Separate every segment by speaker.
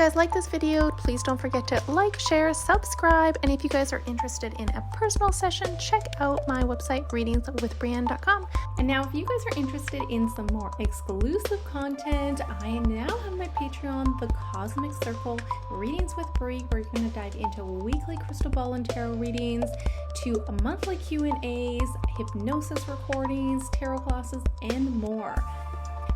Speaker 1: guys like this video, please don't forget to like, share, subscribe, and if you guys are interested in a personal session, check out my website, ReadingsWithBree.com. And now if you guys are interested in some more exclusive content, I now have my Patreon, The Cosmic Circle, Readings with Bree, where you're going to dive into weekly crystal ball and tarot readings, to monthly Q&As, hypnosis recordings, tarot classes, and more.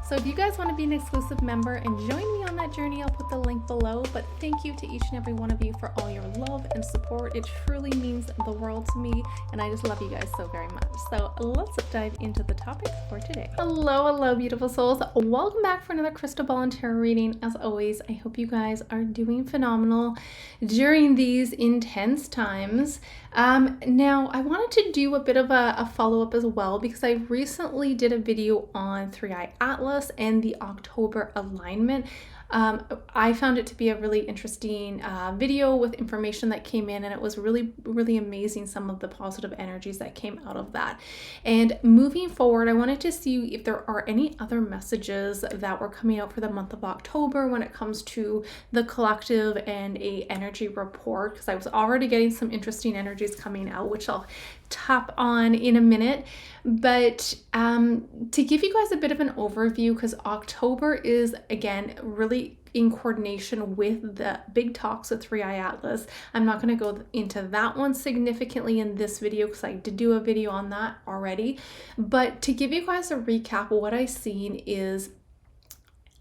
Speaker 1: So if you guys want to be an exclusive member and join me on that journey, I'll put the link below. But thank you to each and every one of you for all your love and support. It truly means the world to me, and I just love you guys so very much. So let's dive into the topic for today. Hello, beautiful souls. Welcome back for another crystal ball and tarot reading. As always, I hope you guys are doing phenomenal during these intense times. Now, I wanted to do a bit of a follow-up as well, because I recently did a video on Three-Eye Atlas and the October alignment. I found it to be a really interesting video with information that came in, and it was really amazing, some of the positive energies that came out of that. And moving forward, I wanted to see if there are any other messages that were coming out for the month of October when it comes to the collective and a energy report, because I was already getting some interesting energies coming out, which I'll tap on in a minute. But to give you guys a bit of an overview, because October is, again, really in coordination with the big talks with Three-Eye Atlas. I'm not going to go into that one significantly in this video, because I did do a video on that already. But to give you guys a recap, what I've seen is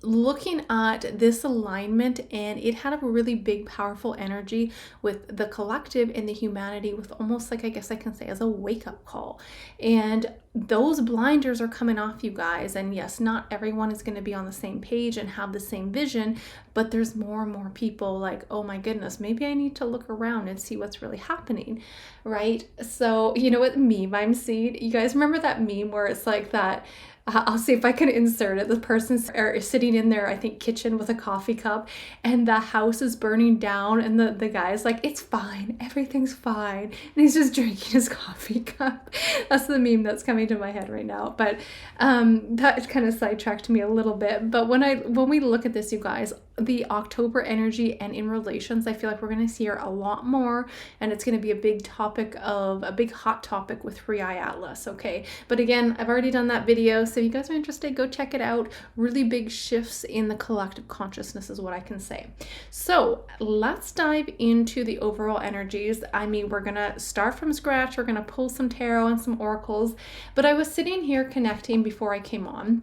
Speaker 1: looking at this alignment, and it had a really big, powerful energy with the collective and the humanity, with almost like, I guess I can say, as a wake-up call. And those blinders are coming off, you guys. And yes, not everyone is going to be on the same page and have the same vision, but there's more and more people like, oh my goodness, maybe I need to look around and see what's really happening, right? So, you know what meme I'm seeing? You guys remember that meme where it's like that, I'll see if I can insert it. The person's sitting in their, I think, kitchen with a coffee cup, and the house is burning down, and the guy's like, it's fine, everything's fine. And he's just drinking his coffee cup. That's the meme that's coming to my head right now. But that kind of sidetracked me a little bit. But when we look at this, you guys, the October energy and in relations, I feel like we're going to see her a lot more, and it's going to be a big hot topic with Three-Eye Atlas. Okay. But again, I've already done that video. So if you guys are interested, go check it out. Really big shifts in the collective consciousness is what I can say. So let's dive into the overall energies. I mean, we're going to start from scratch. We're going to pull some tarot and some oracles. But I was sitting here connecting before I came on,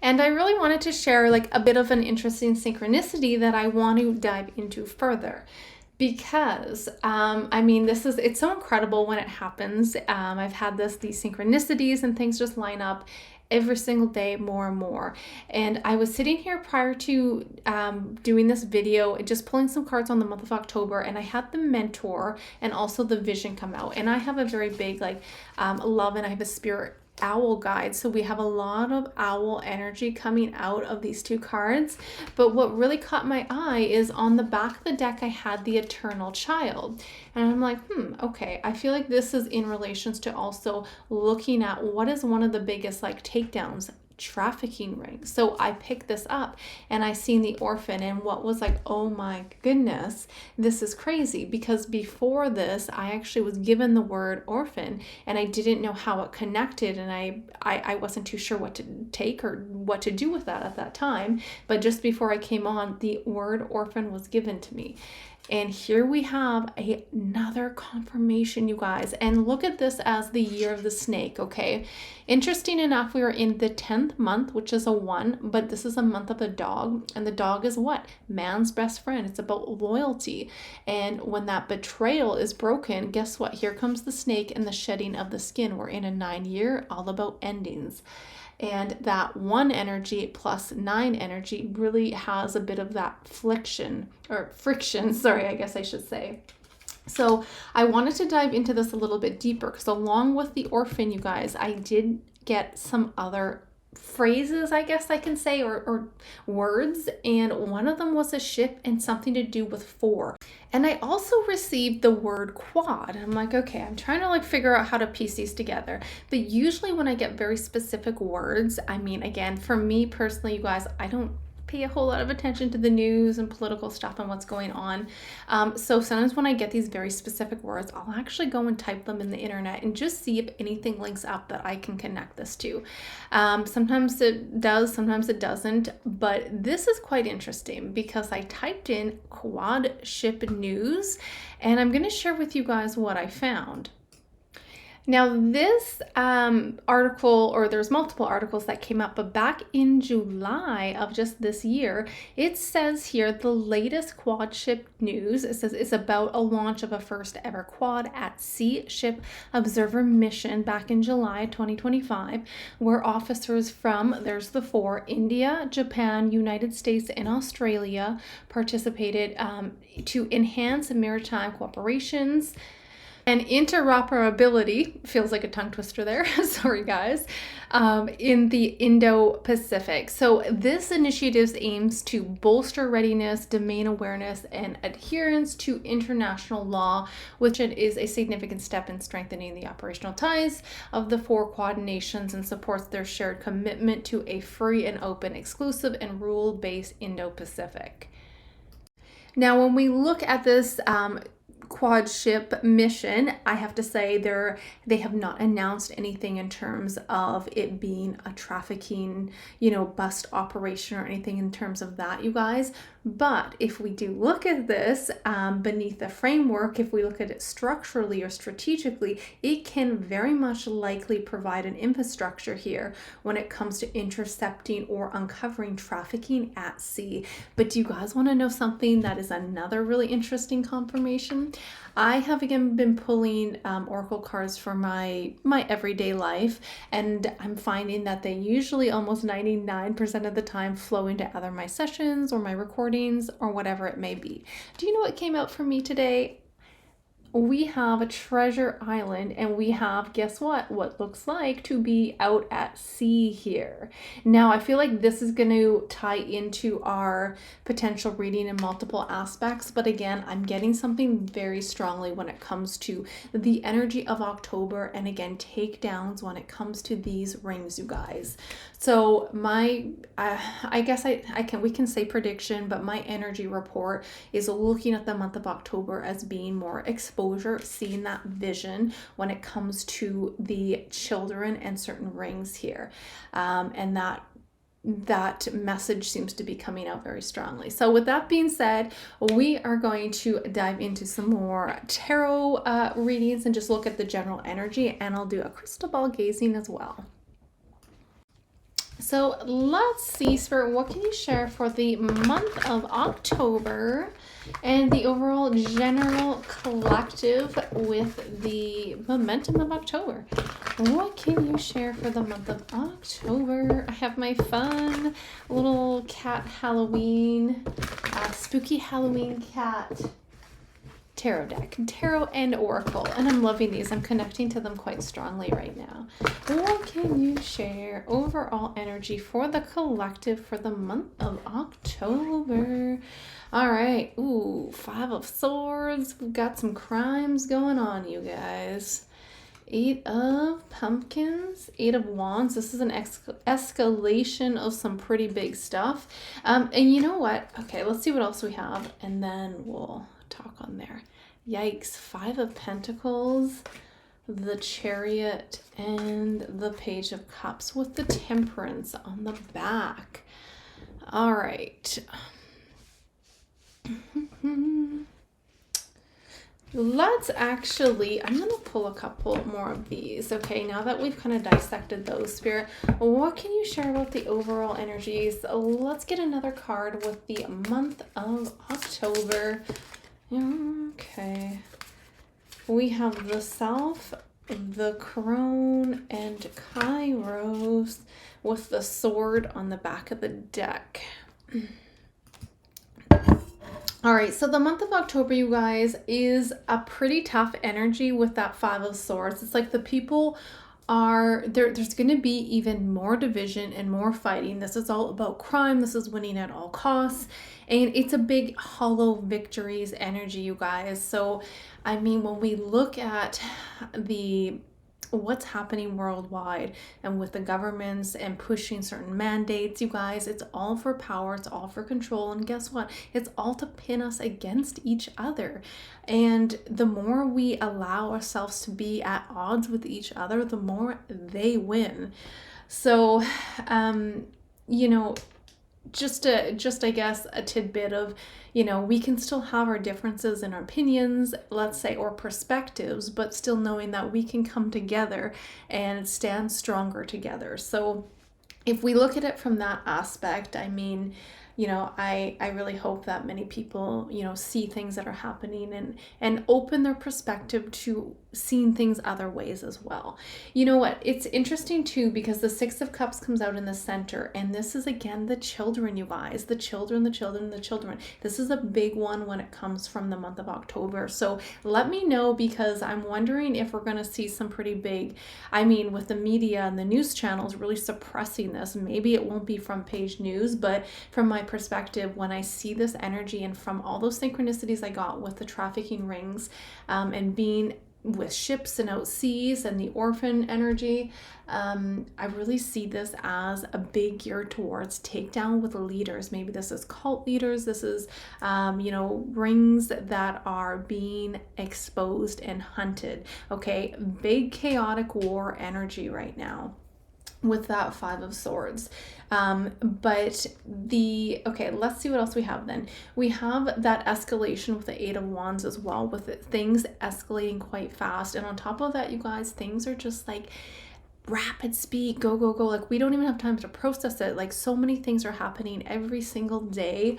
Speaker 1: and I really wanted to share like a bit of an interesting synchronicity that I want to dive into further. Because, I mean, it's so incredible when it happens. I've had these synchronicities and things just line up every single day more and more. And I was sitting here prior to doing this video, just pulling some cards on the month of October, and I had the mentor and also the vision come out. And I have a very big love, and I have a spirit owl guide, so we have a lot of owl energy coming out of these two cards. But what really caught my eye is on the back of the deck I had the Eternal Child, and I'm like, okay, I feel like this is in relations to also looking at what is one of the biggest takedowns, trafficking rings. So I picked this up and I seen the orphan, and what was like, oh my goodness, this is crazy, because before this I actually was given the word orphan and I didn't know how it connected, and I wasn't too sure what to take or what to do with that at that time. But just before I came on, the word orphan was given to me. And here we have another confirmation, you guys. And look at this as the year of the snake, okay? Interesting enough, we are in the 10th month, which is a 1, but this is a month of the dog. And the dog is what? Man's best friend. It's about loyalty. And when that betrayal is broken, guess what? Here comes the snake and the shedding of the skin. We're in a 9-year, all about endings. And that 1 energy plus 9 energy really has a bit of that friction, sorry, I guess I should say. So I wanted to dive into this a little bit deeper, because along with the orphan, you guys, I did get some other phrases, I guess I can say, or words, and one of them was a ship and something to do with 4. And I also received the word quad. I'm like, okay, I'm trying to figure out how to piece these together. But usually when I get very specific words, I mean, again, for me personally, you guys, I don't pay a whole lot of attention to the news and political stuff and what's going on. So sometimes when I get these very specific words, I'll actually go and type them in the internet and just see if anything links up that I can connect this to. Sometimes it does, sometimes it doesn't, but this is quite interesting because I typed in quad ship news, and I'm going to share with you guys what I found. Now this article, or there's multiple articles that came up, but back in July of just this year, it says here the latest quad ship news. It says it's about a launch of a first ever quad at sea ship observer mission back in July 2025, where officers from, there's the four, India, Japan, United States, and Australia participated to enhance maritime cooperations and interoperability, feels like a tongue twister there, sorry guys, in the Indo-Pacific. So this initiative aims to bolster readiness, domain awareness, and adherence to international law, which is a significant step in strengthening the operational ties of the four Quad nations and supports their shared commitment to a free and open, exclusive, and rule-based Indo-Pacific. Now, when we look at this quad ship mission, I have to say they have not announced anything in terms of it being a trafficking, bust operation or anything in terms of that, you guys. But if we do look at this beneath the framework, if we look at it structurally or strategically, it can very much likely provide an infrastructure here when it comes to intercepting or uncovering trafficking at sea. But do you guys want to know something that is another really interesting confirmation? I have again been pulling oracle cards for my everyday life, and I'm finding that they usually almost 99% of the time flow into either my sessions or my recordings or whatever it may be. Do you know what came out for me today? We have a treasure island, and we have, guess what looks like to be out at sea here. Now, I feel like this is going to tie into our potential reading in multiple aspects, but again, I'm getting something very strongly when it comes to the energy of October, and again, takedowns when it comes to these rings, you guys. So I guess we can say prediction, but my energy report is looking at the month of October as being more exposure, seeing that vision when it comes to the children and certain rings here, and that message seems to be coming out very strongly. So with that being said, we are going to dive into some more tarot readings and just look at the general energy, and I'll do a crystal ball gazing as well. So let's see, Spirit, what can you share for the month of October and the overall general collective with the momentum of October? What can you share for the month of October? I have my fun little cat Halloween, spooky Halloween cat tarot deck, tarot and oracle, and I'm loving these. I'm connecting to them quite strongly right now. What can you share overall energy for the collective for the month of October? All right. Ooh, 5 of Swords. We've got some crimes going on, you guys. 8 of Pumpkins, 8 of Wands. This is an escalation of some pretty big stuff. And you know what? Okay, let's see what else we have, and then we'll talk on there. Yikes. 5 of Pentacles, the Chariot, and the Page of Cups with the Temperance on the back. All right. Let's actually, I'm going to pull a couple more of these. Okay, now that we've kind of dissected those, Spirit, what can you share about the overall energies? Let's get another card with the month of October. Okay. We have the Self, the Crone, and Kairos with the Sword on the back of the deck. All right, so the month of October, you guys, is a pretty tough energy with that 5 of Swords. It's like the people are there. There's going to be even more division and more fighting. This is all about crime. This is winning at all costs. And it's a big hollow victories energy, you guys. So, I mean, when we look at the what's happening worldwide and with the governments and pushing certain mandates, you guys, it's all for power, it's all for control. And guess what? It's all to pin us against each other. And the more we allow ourselves to be at odds with each other, the more they win. So, you know, just I guess a tidbit of, we can still have our differences in our opinions, let's say, or perspectives, but still knowing that we can come together and stand stronger together. So if we look at it from that aspect, I mean, I really hope that many people, see things that are happening and open their perspective to seeing things other ways as well. You know what? It's interesting too, because the Six of Cups comes out in the center, and this is again the children, you guys, the children. This is a big one when it comes from the month of October. So let me know, because I'm wondering if we're going to see some pretty big, with the media and the news channels really suppressing this. Maybe it won't be front page news, but from my perspective, when I see this energy and from all those synchronicities I got with the trafficking rings, and being with ships and out seas and the orphan energy, I really see this as a big gear towards takedown with leaders. Maybe this is cult leaders. This is, rings that are being exposed and hunted. Okay, big chaotic war energy right now with that Five of Swords. But let's see what else we have then. We have that escalation with the Eight of Wands as well, with things escalating quite fast. And on top of that, you guys, things are just like rapid speed, go, go, go. Like, we don't even have time to process it. Like, so many things are happening every single day.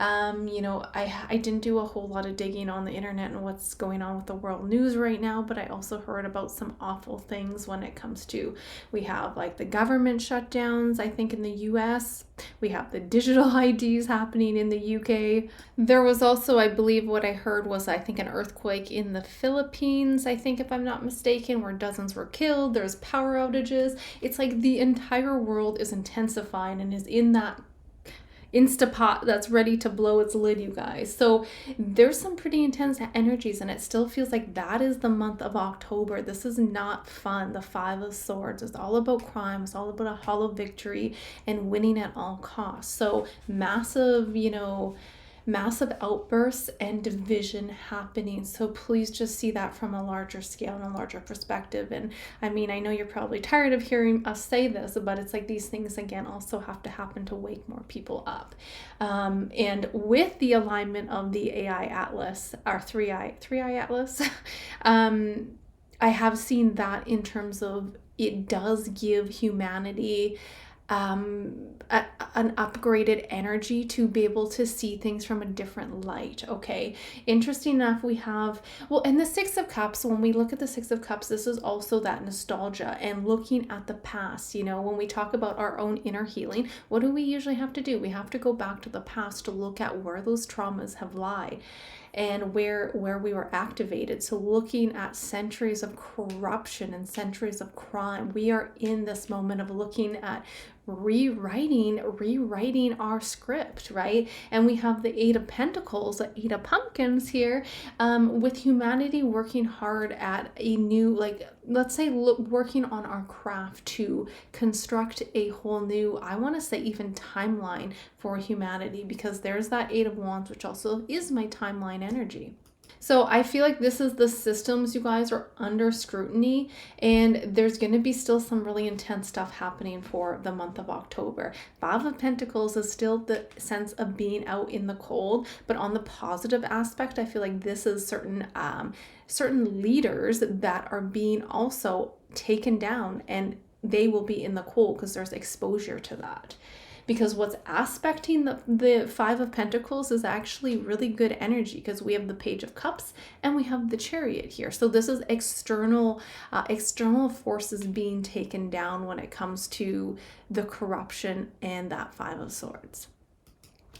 Speaker 1: I didn't do a whole lot of digging on the internet and what's going on with the world news right now, but I also heard about some awful things when it comes to, we have like the government shutdowns, I think in the US, we have the digital IDs happening in the UK. There was also, I believe what I heard was, I think, an earthquake in the Philippines, I think, if I'm not mistaken, where dozens were killed. There's power outages. It's like the entire world is intensifying and is in that Instapot that's ready to blow its lid, you guys. So there's some pretty intense energies, and it still feels like that is the month of October. This is not fun. The Five of Swords is all about crime. It's all about a hollow victory and winning at all costs. So massive, massive outbursts and division happening. So please just see that from a larger scale and a larger perspective. And I know you're probably tired of hearing us say this, but it's like these things again also have to happen to wake more people up. And with the alignment of the AI Atlas, our three eye Atlas, I have seen that in terms of it does give humanity an upgraded energy to be able to see things from a different light. Okay, interesting enough, we have, and the Six of Cups, when we look at the Six of Cups, this is also that nostalgia and looking at the past. When we talk about our own inner healing, what do we usually have to do? We have to go back to the past to look at where those traumas have lied and where we were activated. So looking at centuries of corruption and centuries of crime, we are in this moment of looking at rewriting our script, right? And we have the Eight of Pentacles, the Eight of Pumpkins here, with humanity working hard at a new, let's say, working on our craft to construct a whole new, I want to say, even timeline for humanity, because there's that Eight of Wands, which also is my timeline energy. So I feel like this is the systems, you guys, are under scrutiny, and there's going to be still some really intense stuff happening for the month of October. Five of Pentacles is still the sense of being out in the cold, but on the positive aspect, I feel like this is certain leaders that are being also taken down, and they will be in the cold because there's exposure to that. Because what's aspecting the Five of Pentacles is actually really good energy, because we have the Page of Cups and we have the Chariot here. So this is external forces being taken down when it comes to the corruption and that Five of Swords.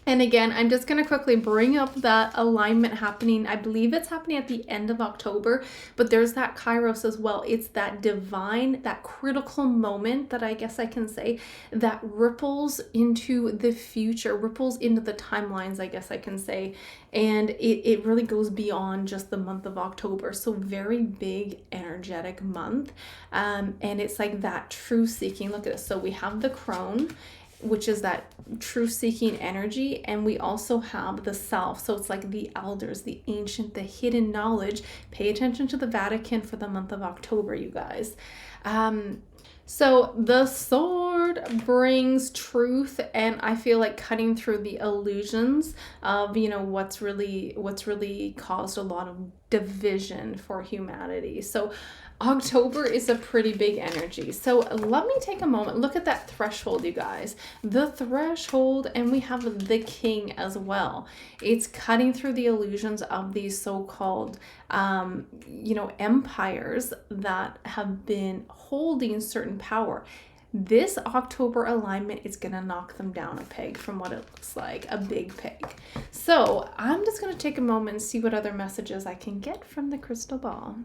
Speaker 1: And again, I'm just going to quickly bring up that alignment happening. I believe it's happening at the end of October, but there's that Kairos as well. It's that divine, that critical moment that I guess I can say that ripples into the future, ripples into the timelines, I guess I can say. And it really goes beyond just the month of October. So very big energetic month. And it's like that true seeking. Look at this. So we have the crone, which is that truth seeking energy, and we also have the self. So it's like the elders, the ancient, the hidden knowledge. Pay attention to the Vatican for the month of October, you guys. So the sword brings truth, and I feel like cutting through the illusions of, you know, what's really caused a lot of division for humanity. So October is a pretty big energy. So let me take a moment. Look at that threshold, you guys. The threshold, and we have the king as well. It's cutting through the illusions of these so-called, you know, empires that have been holding certain power. This October alignment is going to knock them down a peg from what it looks like, a big peg. So I'm just going to take a moment and see what other messages I can get from the crystal ball.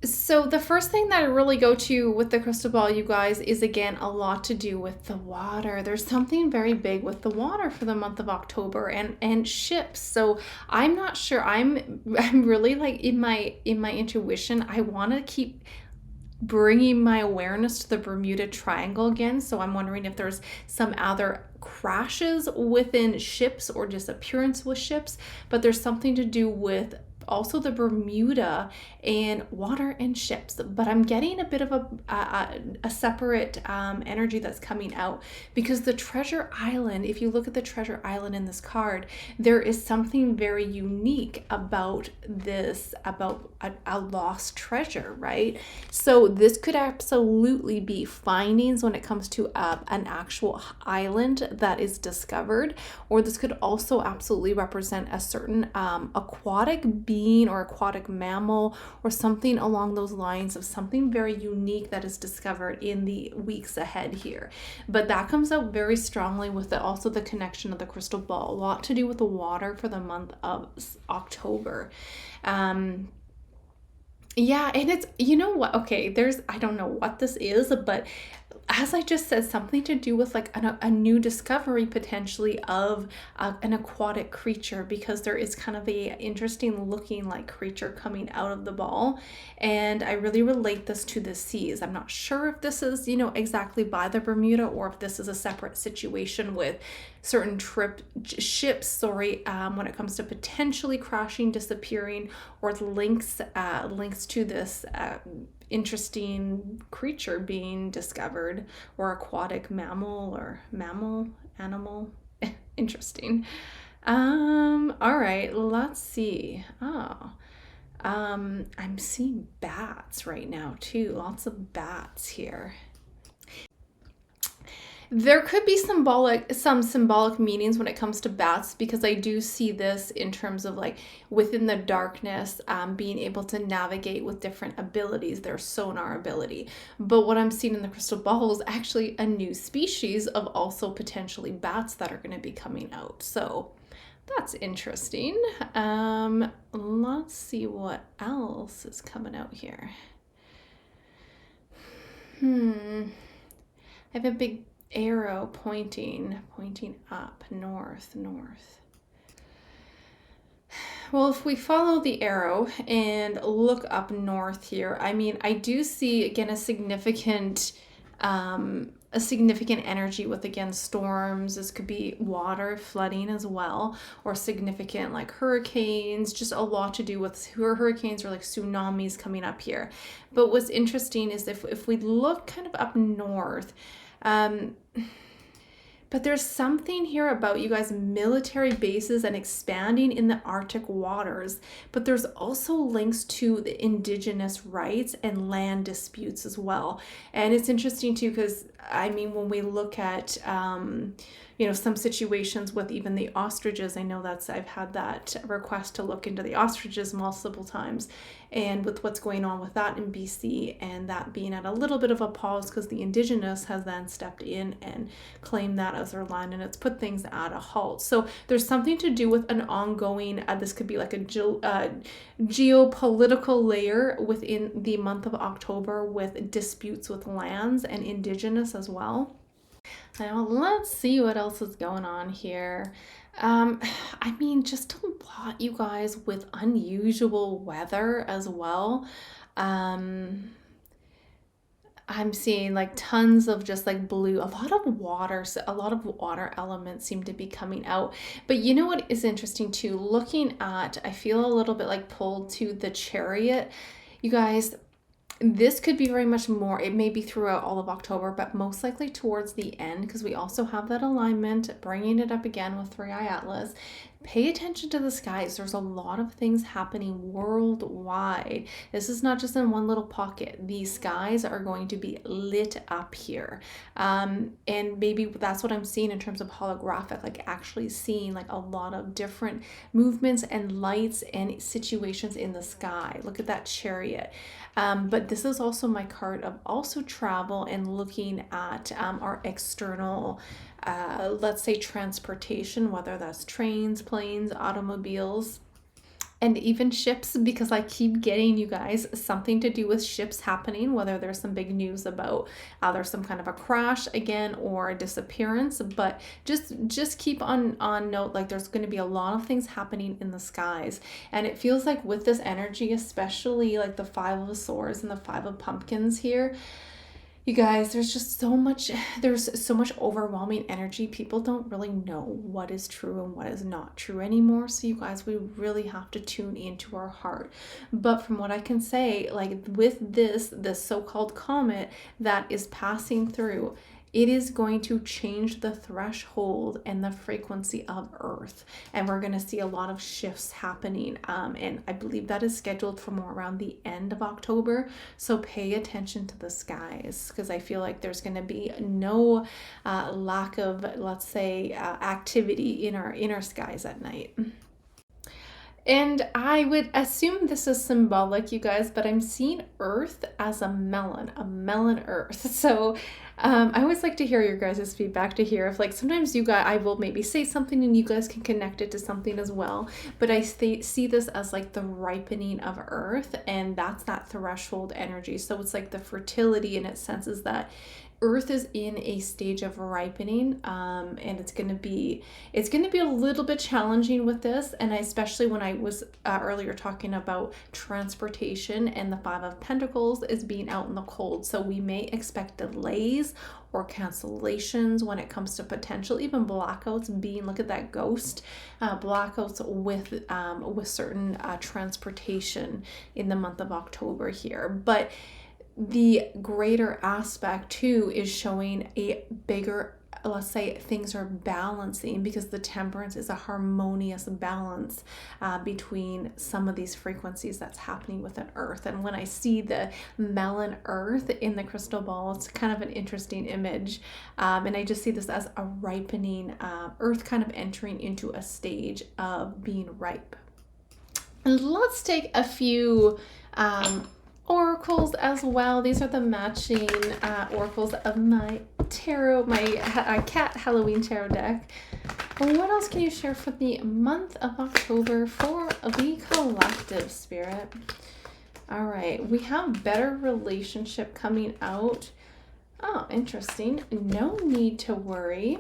Speaker 1: So the first thing that I really go to with the crystal ball, you guys, is again a lot to do with the water. There's something very big with the water for the month of October, and ships. So I'm not sure. I'm really like in my intuition, I want to keep bringing my awareness to the Bermuda Triangle again. So I'm wondering if there's some other crashes within ships or disappearance with ships, but there's something to do with also the Bermuda and water and ships. But I'm getting a bit of a separate energy that's coming out, because the treasure island, if you look at the treasure island in this card, there is something very unique about this, about a lost treasure, right? So this could absolutely be findings when it comes to an actual island that is discovered, or this could also absolutely represent a certain aquatic being or aquatic mammal or something along those lines, of something very unique that is discovered in the weeks ahead here. But that comes out very strongly with also the connection of the crystal ball, a lot to do with the water for the month of October. Yeah, and it's, you know what, okay, I don't know what this is, but as I just said, something to do with like a new discovery potentially of an aquatic creature, because there is kind of a interesting looking like creature coming out of the ball. And I really relate this to the seas. I'm not sure if this is, you know, exactly by the Bermuda, or if this is a separate situation with certain ships, when it comes to potentially crashing, disappearing, or links to this interesting creature being discovered, or aquatic animal. Interesting. All right, let's see. I'm seeing bats right now too. Lots of bats here. There could be some symbolic meanings when it comes to bats, because I do see this in terms of like within the darkness, being able to navigate with different abilities, their sonar ability. But what I'm seeing in the crystal ball is actually a new species of also potentially bats that are going to be coming out. So that's interesting. Let's see what else is coming out here. I have a big arrow pointing up north. Well, if we follow the arrow and look up north here, I mean, I do see again a significant energy with, again, storms. This could be water, flooding as well, or significant like hurricanes, just a lot to do with hurricanes or like tsunamis coming up here. But what's interesting is if we look kind of up north, but there's something here about, you guys, military bases and expanding in the Arctic waters. But there's also links to the indigenous rights and land disputes as well. And it's interesting too, because I mean, when we look at you know, some situations with even the ostriches. I know I've had that request to look into the ostriches multiple times, and with what's going on with that in BC, and that being at a little bit of a pause because the Indigenous has then stepped in and claimed that as their land, and it's put things at a halt. So there's something to do with an ongoing, this could be like a geopolitical layer within the month of October with disputes with lands and Indigenous as well. Now let's see what else is going on here. I mean, just a lot, you guys, with unusual weather as well. I'm seeing like tons of just like blue, a lot of water, so a lot of water elements seem to be coming out. But you know what is interesting too? Looking at, I feel a little bit like pulled to the Chariot. You guys, this could be very much more, it may be throughout all of October, but most likely towards the end, because we also have that alignment, bringing it up again with 3i Atlas. Pay attention to the skies. There's a lot of things happening worldwide. This is not just in one little pocket. These skies are going to be lit up here. And maybe that's what I'm seeing in terms of holographic, like actually seeing like a lot of different movements and lights and situations in the sky. Look at that Chariot. But this is also my card of also travel and looking at our external, let's say, transportation, whether that's trains, planes, automobiles, and even ships, because I keep getting, you guys, something to do with ships happening, whether there's some big news about there's some kind of a crash again or a disappearance. But just keep on note, like there's going to be a lot of things happening in the skies. And it feels like with this energy, especially like the 5 of Swords and the 5 of Pumpkins here, you guys, there's so much overwhelming energy. People don't really know what is true and what is not true anymore. So you guys, we really have to tune into our heart. But from what I can say, like with this so-called comet that is passing through, it is going to change the threshold and the frequency of Earth. And we're going to see a lot of shifts happening. And I believe that is scheduled for more around the end of October. So pay attention to the skies, because I feel like there's going to be no lack of, let's say, activity in our inner skies at night. And I would assume this is symbolic, you guys, but I'm seeing Earth as a melon Earth. So I always like to hear your guys' feedback, to hear if like sometimes you guys, I will maybe say something and you guys can connect it to something as well. But I see this as like the ripening of Earth, and that's that threshold energy. So it's like the fertility, and it senses that Earth is in a stage of ripening, and it's going to be a little bit challenging with this. And especially when I was earlier talking about transportation, and the 5 of Pentacles is being out in the cold, so we may expect delays or cancellations when it comes to potential even blackouts being, look at that ghost, blackouts with certain transportation in the month of October here. But the greater aspect too is showing a bigger, let's say, things are balancing, because the Temperance is a harmonious balance between some of these frequencies that's happening within Earth. And when I see the melon Earth in the crystal ball, it's kind of an interesting image. And I just see this as a ripening Earth, kind of entering into a stage of being ripe. And let's take a few oracles as well. These are the matching oracles of my tarot, my cat Halloween tarot deck. What else can you share for the month of October for the collective, Spirit? All right, we have better relationship coming out. Oh, interesting. No need to worry.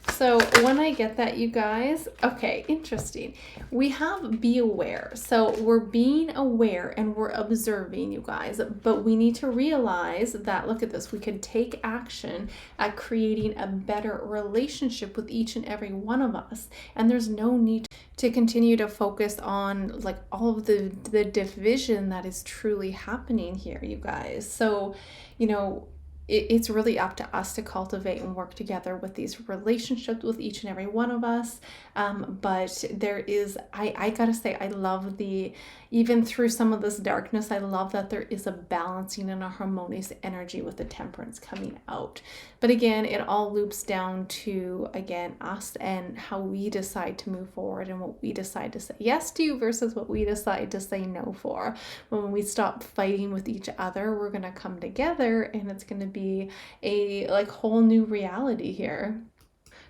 Speaker 1: So when I get that, you guys, okay, interesting. We have be aware. So we're being aware and we're observing, you guys, but we need to realize that, look at this, we can take action at creating a better relationship with each and every one of us. And there's no need to continue to focus on like all of the division that is truly happening here, you guys. So, you know, it's really up to us to cultivate and work together with these relationships with each and every one of us. But there is, I gotta say, I love even through some of this darkness, I love that there is a balancing and a harmonious energy with the temperance coming out. But again, it all loops down to, again, us and how we decide to move forward and what we decide to say yes to versus what we decide to say no for. When we stop fighting with each other, we're going to come together and it's going to be a whole new reality here.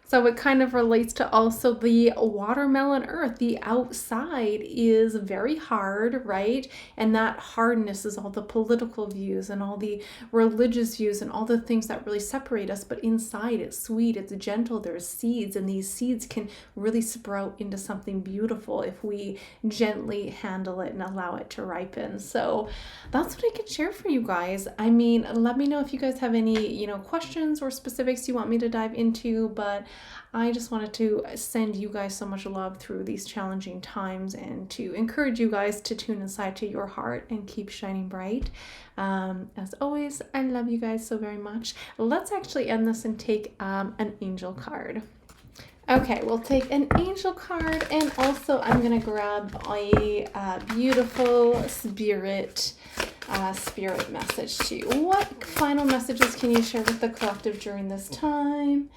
Speaker 1: So it kind of relates to also the watermelon earth. The outside is very hard, right? And that hardness is all the political views and all the religious views and all the things that really separate us. But inside it's sweet, it's gentle, there's seeds, and these seeds can really sprout into something beautiful if we gently handle it and allow it to ripen. So that's what I can share for you guys. I mean, let me know if you guys have any, questions or specifics you want me to dive into, but I just wanted to send you guys so much love through these challenging times and to encourage you guys to tune inside to your heart and keep shining bright. As always, I love you guys so very much. Let's actually end this and take an angel card. Okay, we'll take an angel card, and also I'm going to grab a beautiful spirit message to you. What final messages can you share with the collective during this time?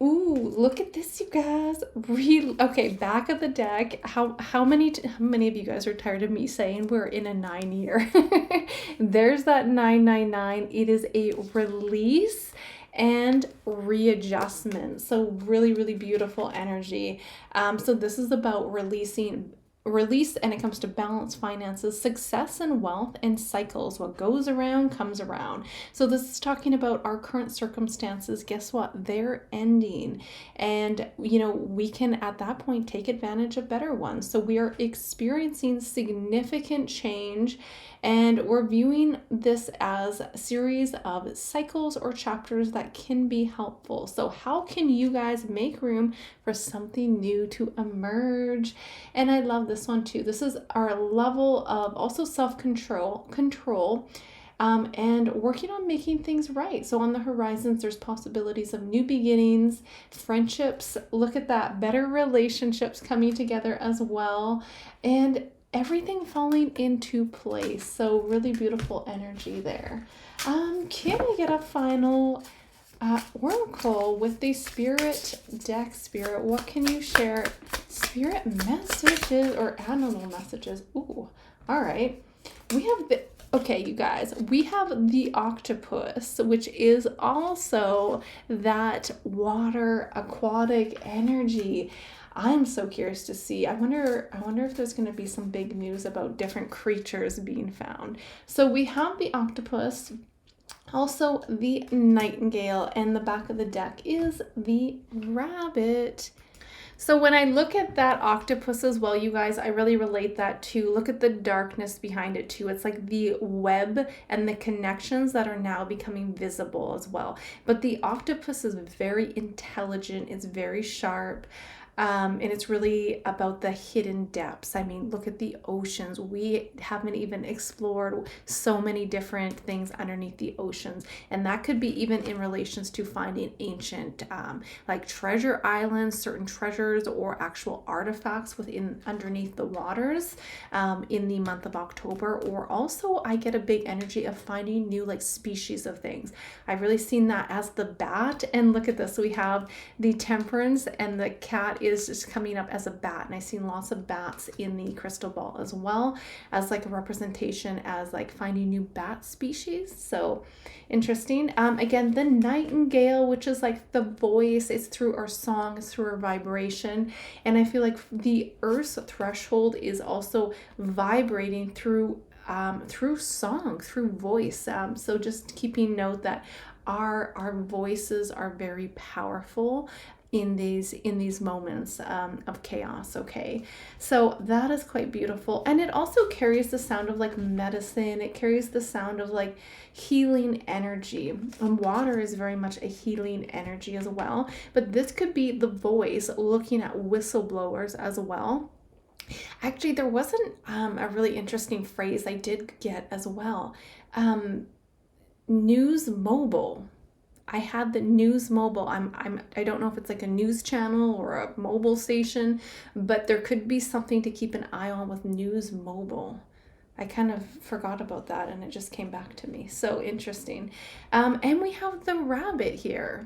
Speaker 1: Ooh, look at this, you guys. Okay, back of the deck. How many of you guys are tired of me saying we're in a 9 year? There's that 999. It is a release and readjustment. So really, really beautiful energy. So this is about release, and it comes to balance, finances, success, and wealth, and cycles. What goes around comes around. So this is talking about our current circumstances. Guess what? They're ending, and we can at that point take advantage of better ones. So we are experiencing significant change, and we're viewing this as a series of cycles or chapters that can be helpful. So how can you guys make room for something new to emerge? And I love this one too. This is our level of also self-control, and working on making things right. So on the horizons, there's possibilities of new beginnings, friendships. Look at that, better relationships coming together as well, and everything falling into place. So really beautiful energy there. Can I get a final oracle with the spirit deck? Spirit, what can you share? Spirit messages or animal messages? Ooh, all right. Okay, you guys, we have the octopus, which is also that water aquatic energy. I'm so curious to see. I wonder if there's going to be some big news about different creatures being found. So we have the octopus, also the nightingale, and the back of the deck is the rabbit. So when I look at that octopus as well, you guys, I really relate that to, look at the darkness behind it too. It's like the web and the connections that are now becoming visible as well. But the octopus is very intelligent. It's very sharp. And it's really about the hidden depths. I mean, look at the oceans. We haven't even explored so many different things underneath the oceans. And that could be even in relations to finding ancient, like treasure islands, certain treasures, or actual artifacts underneath the waters in the month of October. Or also I get a big energy of finding new species of things. I've really seen that as the bat. And look at this. We have the temperance, and the cat is just coming up as a bat, and I've seen lots of bats in the crystal ball as well as a representation as finding new bat species. So interesting. Again, the nightingale, which is the voice, it's through our song, it's through our vibration, and I feel like the earth's threshold is also vibrating through song, through voice. So just keeping note that our voices are very powerful in these moments of chaos. Okay, so that is quite beautiful, and it also carries the sound of medicine. It carries the sound of healing energy, and water is very much a healing energy as well. But this could be the voice looking at whistleblowers as well. Actually, there wasn't a really interesting phrase I did get as well. News Mobile. I had the News Mobile. I don't know if it's like a news channel or a mobile station, but there could be something to keep an eye on with News Mobile. I kind of forgot about that and it just came back to me. So interesting. And we have the rabbit here.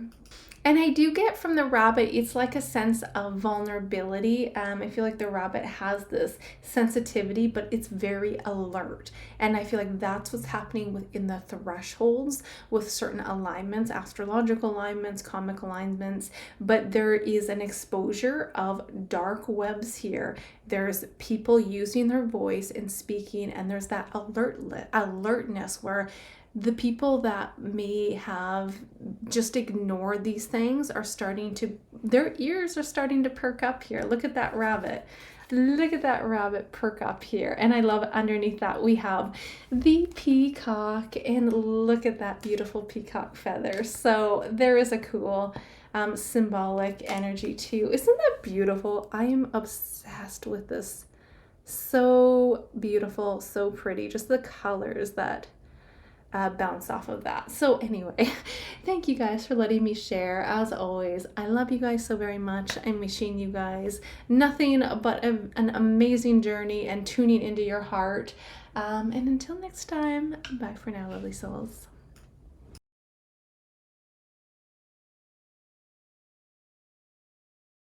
Speaker 1: And I do get from the rabbit, it's like a sense of vulnerability. I feel like the rabbit has this sensitivity, but it's very alert. And I feel like that's what's happening within the thresholds with certain alignments, astrological alignments, karmic alignments. But there is an exposure of dark webs here. There's people using their voice and speaking, and there's that alertness where the people that may have just ignored these things are starting to, their ears are starting to perk up here. Look at that rabbit. Look at that rabbit perk up here. And I love underneath that we have the peacock, and look at that beautiful peacock feather. So there is a cool symbolic energy too. Isn't that beautiful? I am obsessed with this. So beautiful, so pretty. Just the colors that bounce off of that. So anyway, thank you guys for letting me share. As always, I love you guys so very much. I'm wishing you guys nothing but an amazing journey and tuning into your heart. And until next time, bye for now, lovely souls.